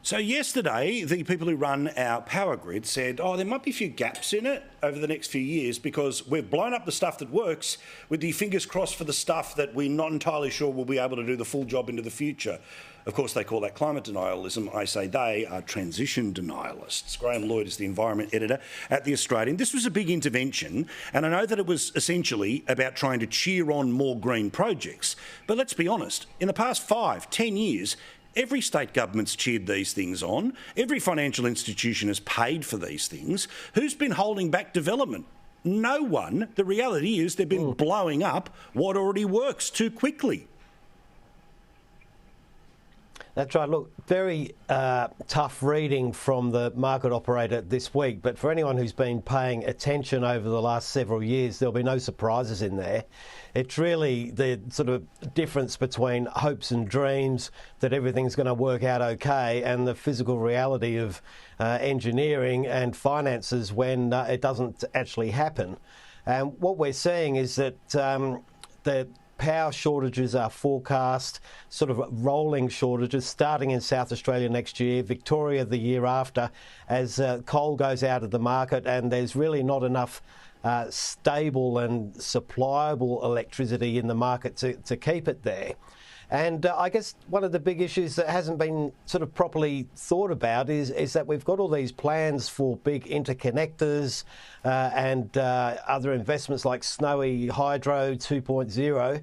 So yesterday, the people who run our power grid said, there might be a few gaps in it over the next few years because we've blown up the stuff that works with the fingers crossed for the stuff that we're not entirely sure will be able to do the full job into the future. Of course, they call that climate denialism. I say they are transition denialists. Graham Lloyd is the environment editor at The Australian. This was a big intervention, and I know that it was essentially about trying to cheer on more green projects. But let's be honest, in the past 5-10 years, every state government's cheered these things on. Every financial institution has paid for these things. Who's been holding back development? No one. The reality is they've been blowing up what already works too quickly. That's right. Look, very tough reading from the market operator this week, but for anyone who's been paying attention over the last several years, there'll be no surprises in there. It's really the sort of difference between hopes and dreams that everything's going to work out okay and the physical reality of engineering and finances when it doesn't actually happen. And what we're seeing is that the power shortages are forecast, sort of rolling shortages, starting in South Australia next year, Victoria the year after, as coal goes out of the market and there's really not enough stable and supplyable electricity in the market to keep it there. And I guess one of the big issues that hasn't been sort of properly thought about is that we've got all these plans for big interconnectors and other investments like Snowy Hydro 2.0.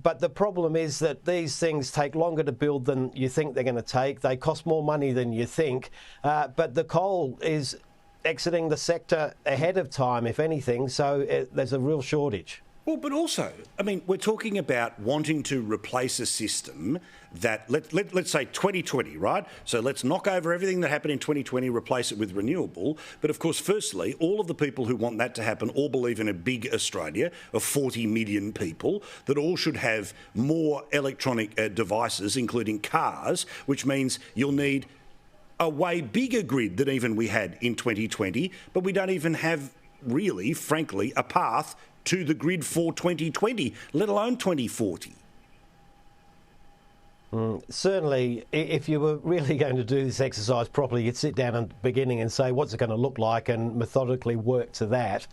But the problem is that these things take longer to build than you think they're going to take. They cost more money than you think. But the coal is exiting the sector ahead of time, if anything, so there's a real shortage. Well, but also, I mean, we're talking about wanting to replace a system that, let's say 2020, right? So let's knock over everything that happened in 2020, replace it with renewable. But of course, firstly, all of the people who want that to happen all believe in a big Australia of 40 million people that all should have more electronic devices, including cars, which means you'll need a way bigger grid than even we had in 2020, but we don't even have really, frankly, a path to the grid for 2020, let alone 2040. Certainly, if you were really going to do this exercise properly, you'd sit down at the beginning and say, what's it going to look like, and methodically work to that.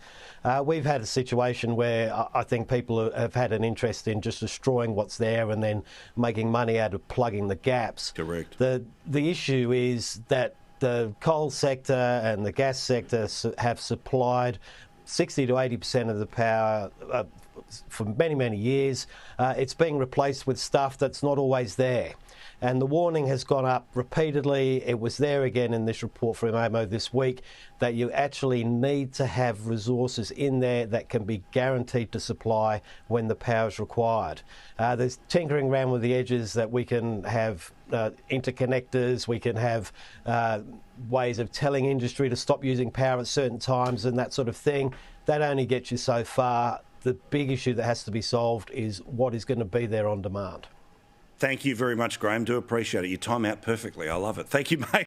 We've had a situation where I think people have had an interest in just destroying what's there and then making money out of plugging the gaps. Correct. The issue is that the coal sector and the gas sector have supplied 60 to 80% of the power for many, many years. It's being replaced with stuff that's not always there. And the warning has gone up repeatedly. It was there again in this report from AMO this week that you actually need to have resources in there that can be guaranteed to supply when the power is required. There's tinkering around with the edges that we can have interconnectors, we can have ways of telling industry to stop using power at certain times and that sort of thing. That only gets you so far. The big issue that has to be solved is what is going to be there on demand. Thank you very much, Graham. Do appreciate it. You time out perfectly. I love it. Thank you, mate.